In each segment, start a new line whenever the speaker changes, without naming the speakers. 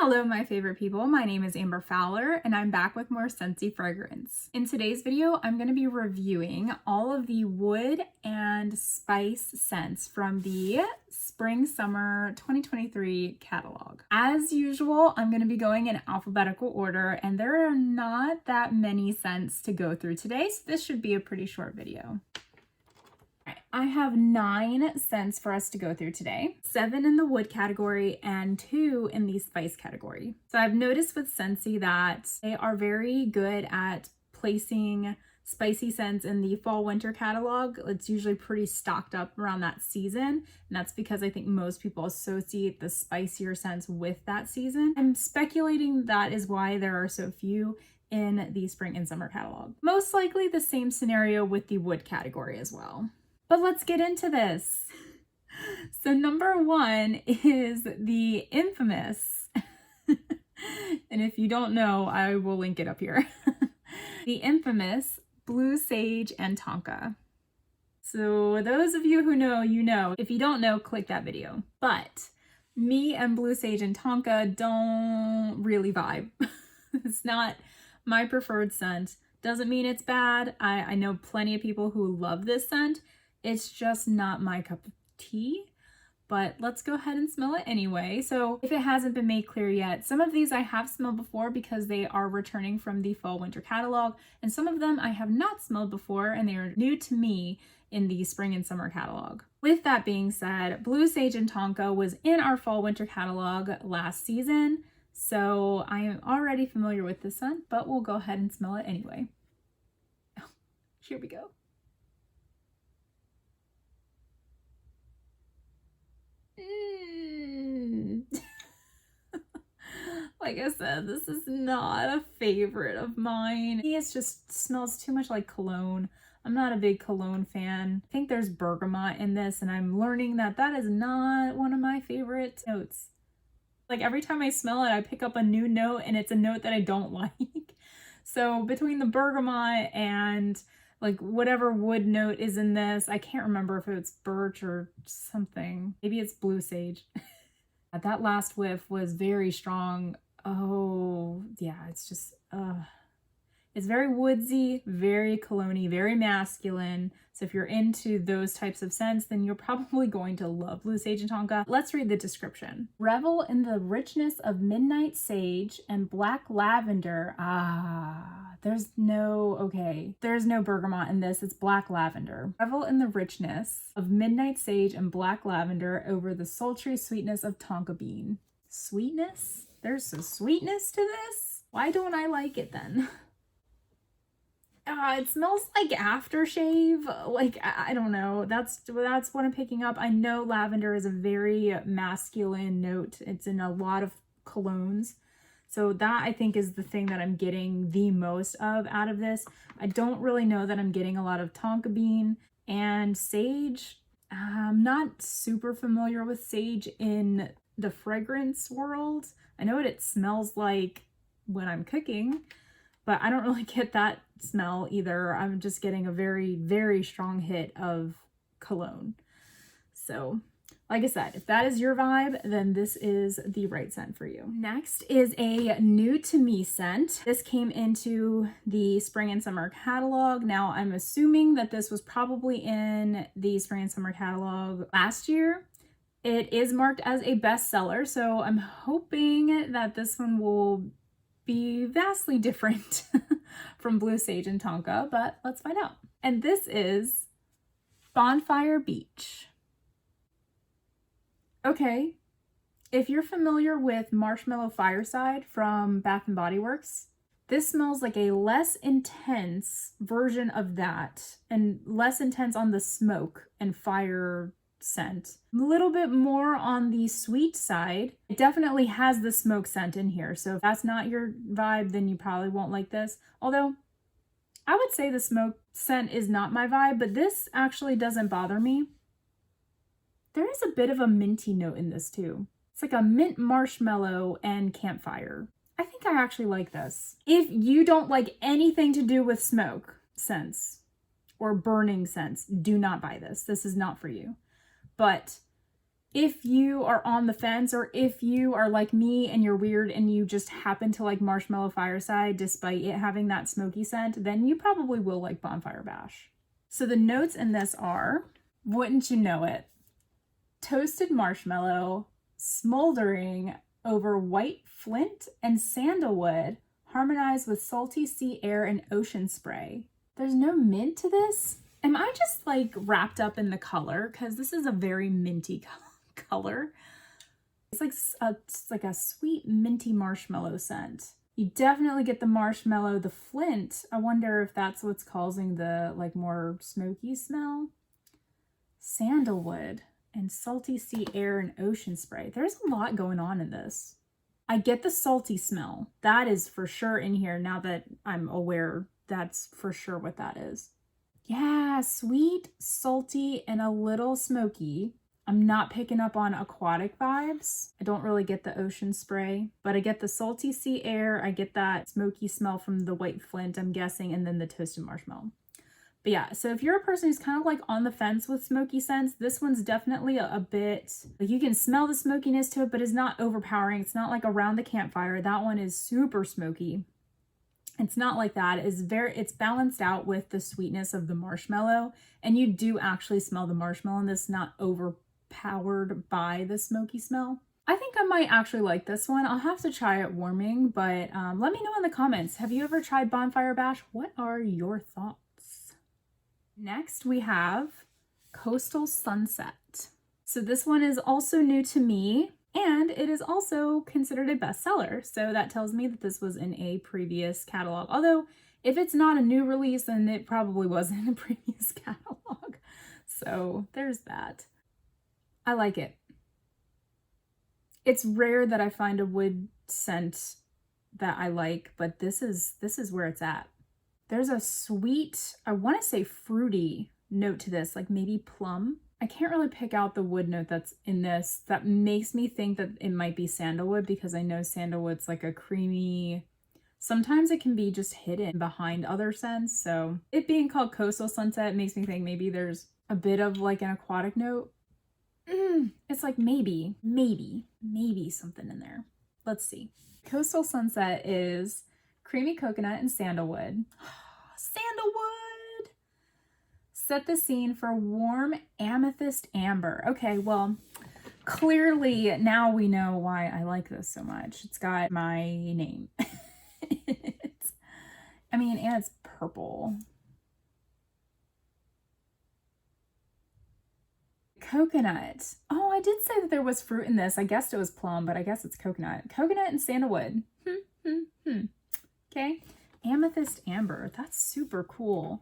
Hello, my favorite people. My name is Amber Fowler, and I'm back with more Scentsy fragrance. In today's video, I'm going to be reviewing all of the wood and spice scents from the Spring/Summer 2023 catalog. As usual, I'm going to be going in alphabetical order, and there are not that many scents to go through today, so this should be a pretty short video. I have 9 scents for us to go through today, 7 in the wood category and 2 in the spice category. So I've noticed with Scentsy that they are very good at placing spicy scents in the fall winter catalog. It's usually pretty stocked up around that season, and that's because I think most people associate the spicier scents with that season. I'm speculating that is why there are so few in the spring and summer catalog. Most likely the same scenario with the wood category as well. But let's get into this. So number 1 is the infamous, and if you don't know, I will link it up here. The infamous Blue Sage and Tonka. So those of you who know, you know. If you don't know, click that video. But me and Blue Sage and Tonka don't really vibe. It's not my preferred scent. Doesn't mean it's bad. I know plenty of people who love this scent. It's just not my cup of tea, but let's go ahead and smell it anyway. So if it hasn't been made clear yet, some of these I have smelled before because they are returning from the fall winter catalog, and some of them I have not smelled before and they are new to me in the spring and summer catalog. With that being said, Blue Sage and Tonka was in our fall winter catalog last season, so I am already familiar with this scent, but we'll go ahead and smell it anyway. Here we go. Like I said, this is not a favorite of mine. It just smells too much like cologne. I'm not a big cologne fan. I think there's bergamot in this, and I'm learning that that is not one of my favorite notes. Like every time I smell it, I pick up a new note, and it's a note that I don't like. So between the bergamot and like whatever wood note is in this, I can't remember if it's birch or something. Maybe it's blue sage. That last whiff was very strong. Oh yeah, it's just it's very woodsy, very cologne-y, very masculine. So if you're into those types of scents, then you're probably going to love Blue Sage and Tonka. Let's read the description. Revel in the richness of midnight sage and black lavender. There's no bergamot in this. It's black lavender. Revel in the richness of midnight sage and black lavender over the sultry sweetness of Tonka bean. Sweetness? There's some sweetness to this? Why don't I like it then? It smells like aftershave. Like, I don't know. That's what I'm picking up. I know lavender is a very masculine note. It's in a lot of colognes. So that I think is the thing that I'm getting the most of out of this. I don't really know that I'm getting a lot of Tonka bean and sage. I'm not super familiar with sage in the fragrance world. I know what it smells like when I'm cooking, but I don't really get that smell either. I'm just getting a very, very strong hit of cologne. So like I said, if that is your vibe, then this is the right scent for you. Next is a new to me scent. This came into the spring and summer catalog. Now I'm assuming that this was probably in the spring and summer catalog last year. It is marked as a bestseller, so I'm hoping that this one will be vastly different from Blue Sage and Tonka, but let's find out. And this is Bonfire Beach. Okay, if you're familiar with Marshmallow Fireside from Bath & Body Works, this smells like a less intense version of that, and less intense on the smoke and fire scent. A little bit more on the sweet side. It definitely has the smoke scent in here, so if that's not your vibe, then you probably won't like this. Although, I would say the smoke scent is not my vibe, but this actually doesn't bother me. There is a bit of a minty note in this too. It's like a mint marshmallow and campfire. I think I actually like this. If you don't like anything to do with smoke scents or burning scents, do not buy this. This is not for you. But if you are on the fence, or if you are like me and you're weird and you just happen to like Marshmallow Fireside despite it having that smoky scent, then you probably will like Bonfire Bash. So the notes in this are, wouldn't you know it, toasted marshmallow, smoldering over white flint and sandalwood, harmonized with salty sea air and ocean spray. There's no mint to this? Am I just like wrapped up in the color? Because this is a very minty color. It's like a sweet minty marshmallow scent. You definitely get the marshmallow, the flint. I wonder if that's what's causing the like more smoky smell. Sandalwood and salty sea air and ocean spray. There's a lot going on in this. I get the salty smell. That is for sure in here now that I'm aware. That's for sure what that is. Yeah, sweet, salty, and a little smoky. I'm not picking up on aquatic vibes. I don't really get the ocean spray, but I get the salty sea air. I get that smoky smell from the white flint, I'm guessing, and then the toasted marshmallow. But yeah, so if you're a person who's kind of like on the fence with smoky scents, this one's definitely a bit, like you can smell the smokiness to it, but it's not overpowering. It's not like around the campfire. That one is super smoky. It's not like that. It's balanced out with the sweetness of the marshmallow, and you do actually smell the marshmallow, and this is not overpowered by the smoky smell. I think I might actually like this one. I'll have to try it warming, but let me know in the comments. Have you ever tried Bonfire Bash? What are your thoughts? Next, we have Coastal Sunset. So this one is also new to me, and it is also considered a bestseller. So that tells me that this was in a previous catalog. Although, if it's not a new release, then it probably was in a previous catalog. So there's that. I like it. It's rare that I find a wood scent that I like, but this is where it's at. There's a sweet, I want to say fruity note to this, like maybe plum. I can't really pick out the wood note that's in this. That makes me think that it might be sandalwood, because I know sandalwood's like a creamy, sometimes it can be just hidden behind other scents. So it being called Coastal Sunset makes me think maybe there's a bit of like an aquatic note. It's like maybe something in there. Let's see. Coastal Sunset is creamy coconut and sandalwood. Sandalwood! Set the scene for warm amethyst amber. Okay, well, clearly now we know why I like this so much. It's got my name. And it's purple. Coconut. Oh, I did say that there was fruit in this. I guessed it was plum, but I guess it's coconut. Coconut and sandalwood. Okay. Amethyst amber. That's super cool.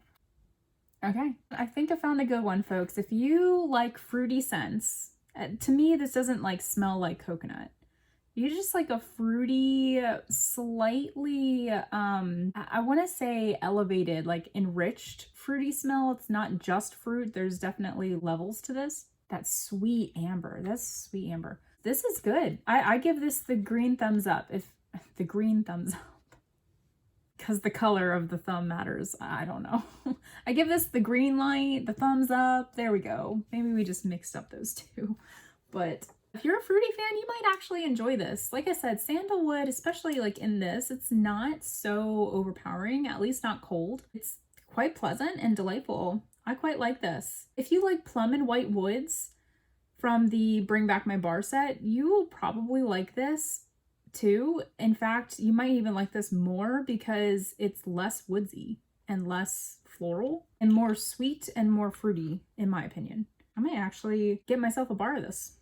Okay. I think I found a good one, folks. If you like fruity scents, to me, this doesn't like smell like coconut. You just like a fruity, slightly, I want to say elevated, like enriched fruity smell. It's not just fruit. There's definitely levels to this. That's sweet amber. That's sweet amber. This is good. I give this the green thumbs up. If the green thumbs up, because the color of the thumb matters. I don't know. I give this the green light, the thumbs up. There we go. Maybe we just mixed up those two. But if you're a fruity fan, you might actually enjoy this. Like I said, sandalwood, especially like in this, it's not so overpowering, at least not cold. It's quite pleasant and delightful. I quite like this. If you like plum and white woods from the Bring Back My Bar set, you will probably like this too. In fact, you might even like this more because it's less woodsy and less floral and more sweet and more fruity, in my opinion. I might actually get myself a bar of this.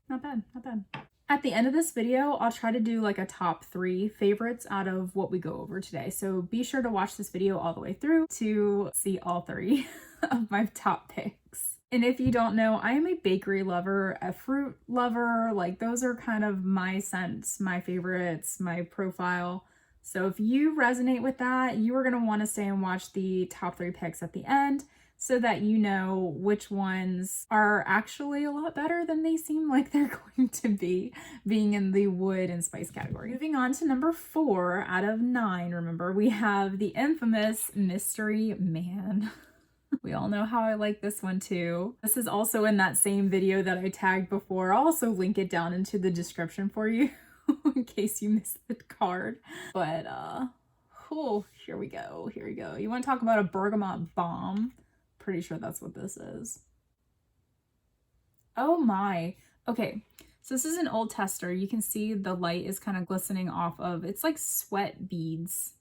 Not bad, not bad. At the end of this video, I'll try to do like a top 3 favorites out of what we go over today. So be sure to watch this video all the way through to see all 3 of my top picks. And if you don't know, I am a bakery lover, a fruit lover. Like those are kind of my scents, my favorites, my profile. So if you resonate with that, you are going to want to stay and watch the top 3 picks at the end, so that you know which ones are actually a lot better than they seem like they're going to be, being in the wood and spice category. Moving on to number 4 out of 9, remember, we have the infamous Mystery Man. We all know how I like this one too. This is also in that same video that I tagged before. I'll also link it down into the description for you in case you missed the card. But oh, here we go. Here we go. You want to talk about a bergamot bomb? Pretty sure that's what this is. Oh my. Okay. So this is an old tester. You can see the light is kind of glistening off of, it's like sweat beads.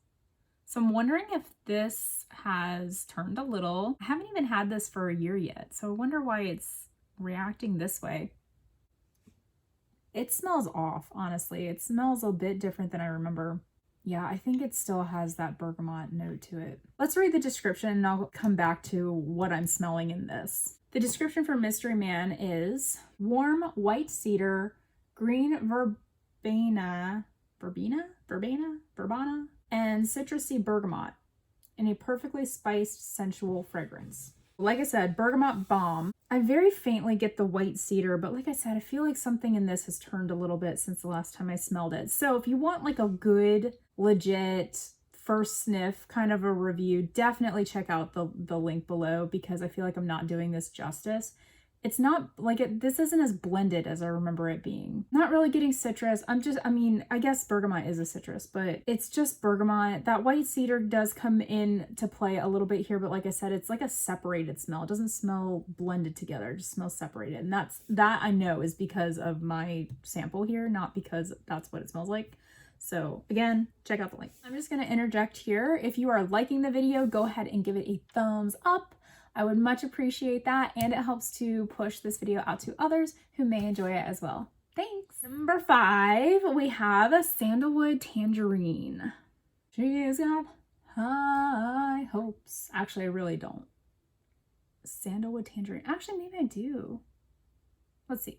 So I'm wondering if this has turned a little. I haven't even had this for a year yet, so I wonder why it's reacting this way. It smells off, honestly. It smells a bit different than I remember. Yeah, I think it still has that bergamot note to it. Let's read the description and I'll come back to what I'm smelling in this. The description for Mystery Man is warm white cedar, green verbena, and citrusy bergamot in a perfectly spiced, sensual fragrance. Like I said, bergamot bomb. I very faintly get the white cedar, but like I said, I feel like something in this has turned a little bit since the last time I smelled it. So if you want like a good, legit first sniff kind of a review, definitely check out the link below, because I feel like I'm not doing this justice. It's not like this isn't as blended as I remember it being. Not really getting citrus. I mean, I guess bergamot is a citrus, but it's just bergamot. That white cedar does come in to play a little bit here, but like I said, it's like a separated smell. It doesn't smell blended together. It just smells separated. And that I know is because of my sample here, not because that's what it smells like. So again, check out the link. I'm just gonna interject here. If you are liking the video, go ahead and give it a thumbs up. I would much appreciate that, and it helps to push this video out to others who may enjoy it as well. Thanks. Number 5, we have a Sandalwood Tangerine. She's got high hopes. Actually, I really don't. Sandalwood Tangerine. Actually, maybe I do. Let's see.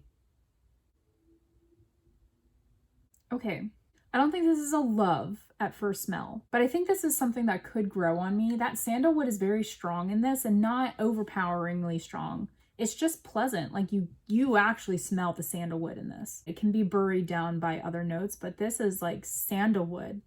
Okay. I don't think this is a love at first smell, but I think this is something that could grow on me. That sandalwood is very strong in this and not overpoweringly strong. It's just pleasant. Like you actually smell the sandalwood in this. It can be buried down by other notes, but this is like sandalwood.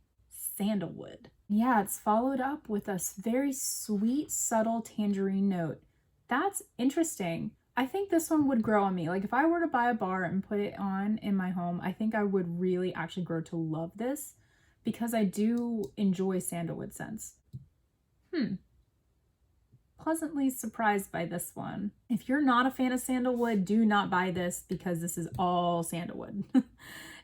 Sandalwood. Yeah, it's followed up with a very sweet, subtle tangerine note. That's interesting. I think this one would grow on me. Like if I were to buy a bar and put it on in my home, I think I would really actually grow to love this, because I do enjoy sandalwood scents. Pleasantly surprised by this one. If you're not a fan of sandalwood, do not buy this, because this is all sandalwood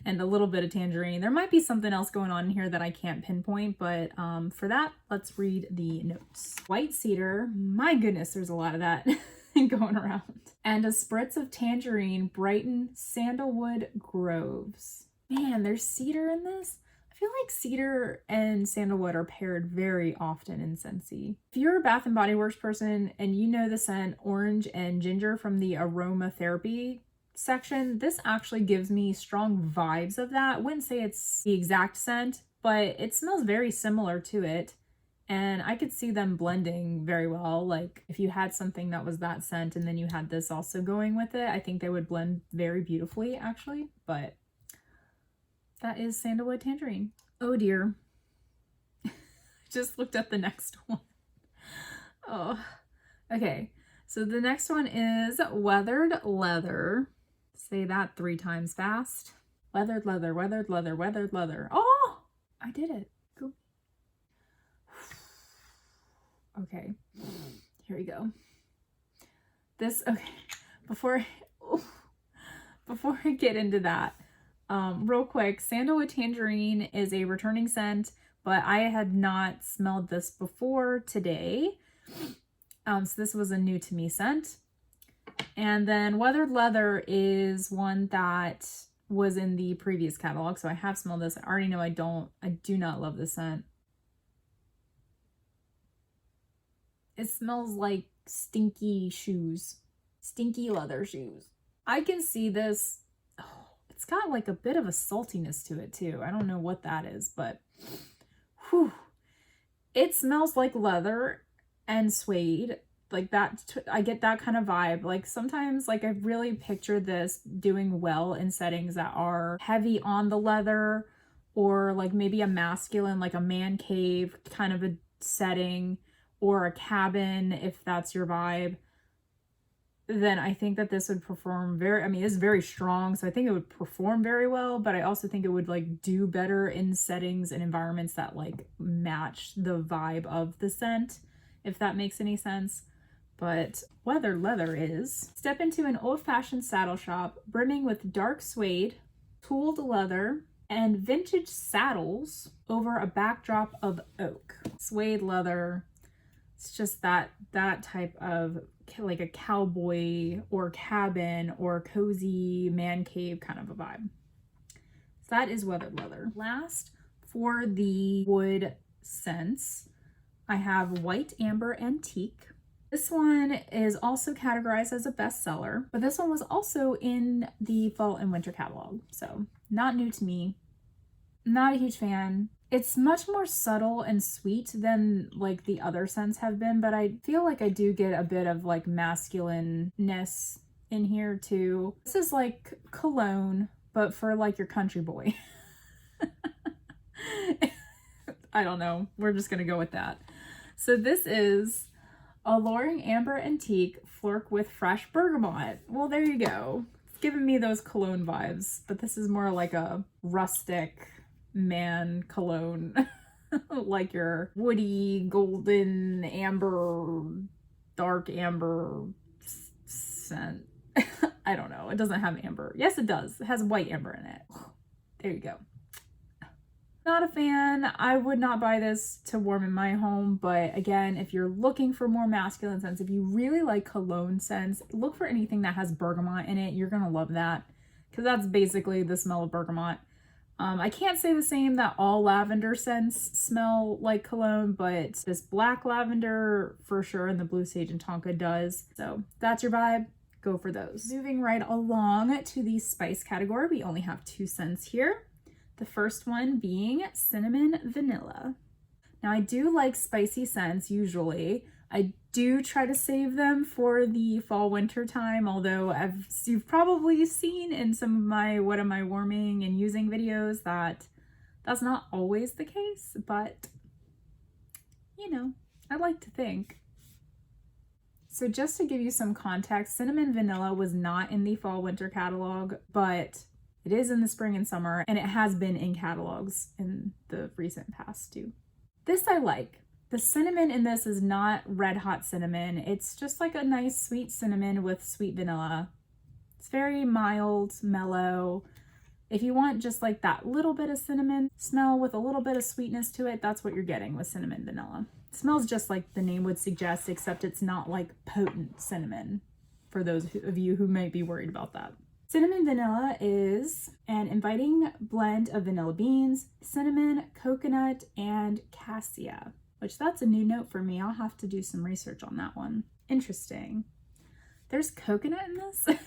and a little bit of tangerine. There might be something else going on here that I can't pinpoint, but for that, let's read the notes. White cedar, my goodness, there's a lot of that going around. And a spritz of tangerine, Brighton sandalwood groves. Man, there's cedar in this. I feel like cedar and sandalwood are paired very often in Scentsy. If you're a Bath & Body Works person and you know the scent orange and ginger from the aromatherapy section, this actually gives me strong vibes of that. I wouldn't say it's the exact scent, but it smells very similar to it. And I could see them blending very well. Like if you had something that was that scent and then you had this also going with it, I think they would blend very beautifully actually. But that is Sandalwood Tangerine. Oh dear. Just looked at the next one. Oh, okay. So the next one is Weathered Leather. Say that 3 times fast. Weathered leather, weathered leather, weathered leather. Oh, I did it. Cool. Okay, here we go. This, okay, before I get into that, real quick, Sandalwood Tangerine is a returning scent, but I had not smelled this before today. So this was a new to me scent. And then Weathered Leather is one that was in the previous catalog, so I have smelled this. I already know I do not love this scent. It smells like stinky shoes. Stinky leather shoes. I can see this. Oh, it's got like a bit of a saltiness to it too. I don't know what that is, but whew. It smells like leather and suede. Like that, I get that kind of vibe. Like sometimes, like I really picture this doing well in settings that are heavy on the leather, or like maybe a masculine, like a man cave kind of a setting, or a cabin, if that's your vibe, then I think that this would perform very, I mean, it's very strong, so I think it would perform very well, but I also think it would like do better in settings and environments that like match the vibe of the scent, if that makes any sense. But Weathered Leather is: step into an old-fashioned saddle shop brimming with dark suede, tooled leather, and vintage saddles over a backdrop of oak. Suede leather, it's just that type of like a cowboy or cabin or cozy man cave kind of a vibe. So that is Weathered Leather. Last, for the wood scents, I have White Amber and Teak. This one is also categorized as a bestseller, but this one was also in the fall and winter catalog, so not new to me. Not a huge fan. It's much more subtle and sweet than like the other scents have been, but I feel like I do get a bit of like masculineness in here too. This is like cologne, but for like your country boy. I don't know. We're just gonna go with that. So this is Alluring Amber and Teak Flirk with Fresh Bergamot. Well, there you go. It's giving me those cologne vibes, but this is more like a rustic man cologne. Like your woody, golden, amber, dark amber scent. I don't know. It doesn't have amber. Yes, it does. It has white amber in it. There you go. Not a fan. I would not buy this to warm in my home, but again, if you're looking for more masculine scents, if you really like cologne scents, look for anything that has bergamot in it. You're gonna love that, because that's basically the smell of bergamot. I can't say the same that all lavender scents smell like cologne, but this black lavender for sure, and the blue sage and tonka does. So that's your vibe. Go for those. Moving right along to the spice category, we only have 2 scents here. The first one being Cinnamon Vanilla. Now I do like spicy scents usually. I do try to save them for the fall winter time, although you've probably seen in some of my what am I warming and using videos that that's not always the case, but you know, I like to think. So just to give you some context, Cinnamon Vanilla was not in the fall winter catalog, but it is in the spring and summer, and it has been in catalogs in the recent past too. This I like. The cinnamon in this is not red hot cinnamon. It's just like a nice sweet cinnamon with sweet vanilla. It's very mild, mellow. If you want just like that little bit of cinnamon smell with a little bit of sweetness to it, that's what you're getting with Cinnamon Vanilla. It smells just like the name would suggest, except it's not like potent cinnamon, for those of you who might be worried about that. Cinnamon Vanilla is an inviting blend of vanilla beans, cinnamon, coconut, and cassia, which that's a new note for me. I'll have to do some research on that one. Interesting. There's coconut in this?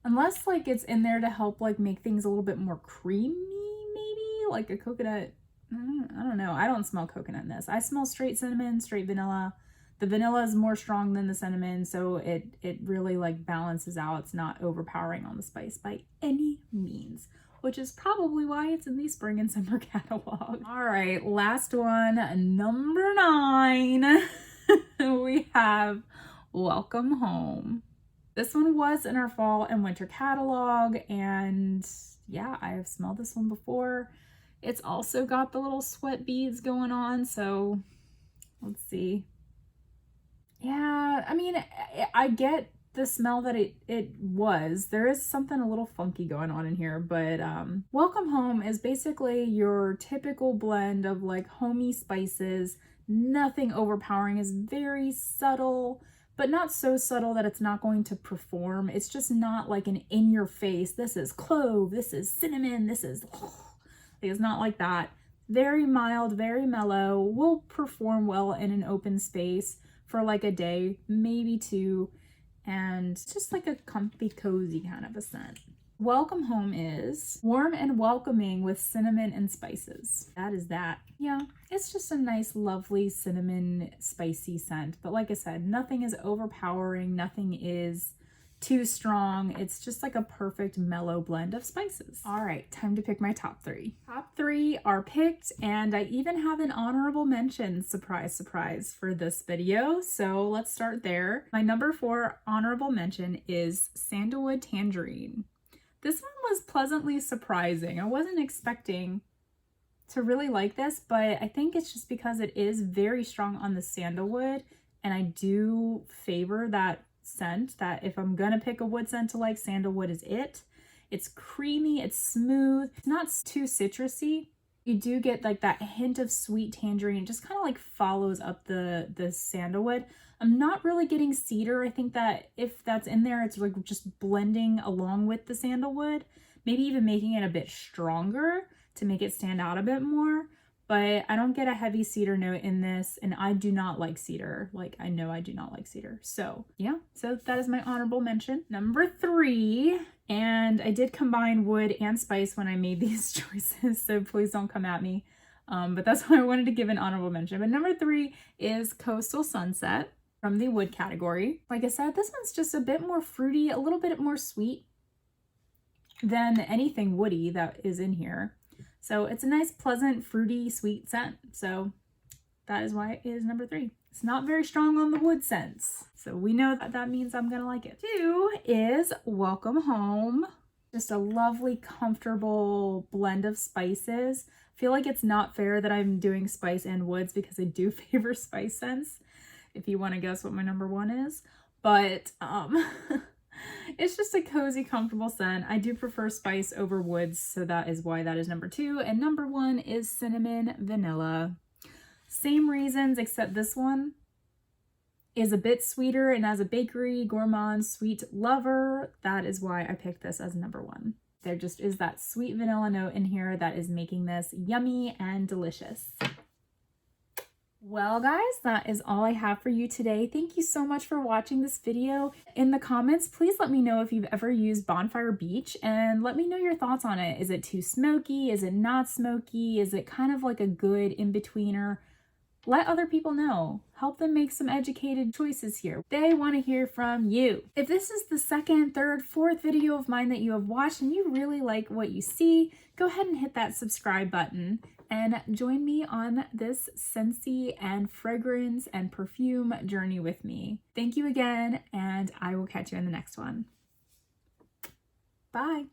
Unless like it's in there to help like make things a little bit more creamy, maybe? Like a coconut, I don't know. I don't smell coconut in this. I smell straight cinnamon, straight vanilla. The vanilla is more strong than the cinnamon, so it really like balances out. It's not overpowering on the spice by any means, which is probably why it's in the spring and summer catalog. All right, last one, number 9. We have Welcome Home. This one was in our fall and winter catalog, and yeah, I have smelled this one before. It's also got the little sweat beads going on, so let's see. Yeah, I mean, I get the smell that it was. There is something a little funky going on in here, but Welcome Home is basically your typical blend of like homey spices. Nothing overpowering, is very subtle, but not so subtle that it's not going to perform. It's just not like an in your face, this is clove, this is cinnamon, this is, it's not like that. Very mild, very mellow, will perform well in an open space for like a day, maybe 2, and it's just like a comfy, cozy kind of a scent. Welcome Home is warm and welcoming with cinnamon and spices. That is that. Yeah, it's just a nice, lovely cinnamon spicy scent. But like I said, nothing is overpowering. Nothing is too strong. It's just like a perfect mellow blend of spices. All right, time to pick my top three. Top three are picked, and I even have an honorable mention, surprise, surprise, for this video. So let's start there. My number 4 honorable mention is Sandalwood Tangerine. This one was pleasantly surprising. I wasn't expecting to really like this, but I think it's just because it is very strong on the sandalwood, and I do favor that scent, that if I'm gonna pick a wood scent to like, sandalwood is it. It's creamy, it's smooth, it's not too citrusy. You do get like that hint of sweet tangerine. It just kind of like follows up the sandalwood. I'm not really getting cedar. I think that if that's in there, it's like just blending along with the sandalwood, maybe even making it a bit stronger to make it stand out a bit more. But I don't get a heavy cedar note in this, and I do not like cedar. Like, I know I do not like cedar. So yeah, so that is my honorable mention. Number 3, and I did combine wood and spice when I made these choices, so please don't come at me. But that's why I wanted to give an honorable mention. But number 3 is Coastal Sunset from the wood category. Like I said, this one's just a bit more fruity, a little bit more sweet than anything woody that is in here. So it's a nice, pleasant, fruity, sweet scent. So that is why it is number 3. It's not very strong on the wood scents, so we know that that means I'm gonna like it. 2 is Welcome Home. Just a lovely, comfortable blend of spices. I feel like it's not fair that I'm doing spice and woods because I do favor spice scents, if you want to guess what my number 1 is. But it's just a cozy, comfortable scent. I do prefer spice over woods, so that is why that is number 2. And number 1 is Cinnamon Vanilla. Same reasons, except this one is a bit sweeter, and as a bakery gourmand sweet lover, that is why I picked this as number 1. There just is that sweet vanilla note in here that is making this yummy and delicious. Well guys, that is all I have for you today. Thank you so much for watching this video. In the comments, please let me know if you've ever used Bonfire Beach, and let me know your thoughts on it. Is it too smoky? Is it not smoky? Is it kind of like a good in-betweener? Let other people know. Help them make some educated choices here. They want to hear from you. If this is the 2nd, 3rd, 4th video of mine that you have watched and you really like what you see, go ahead and hit that subscribe button and join me on this Scentsy and fragrance and perfume journey with me. Thank you again, and I will catch you in the next one. Bye.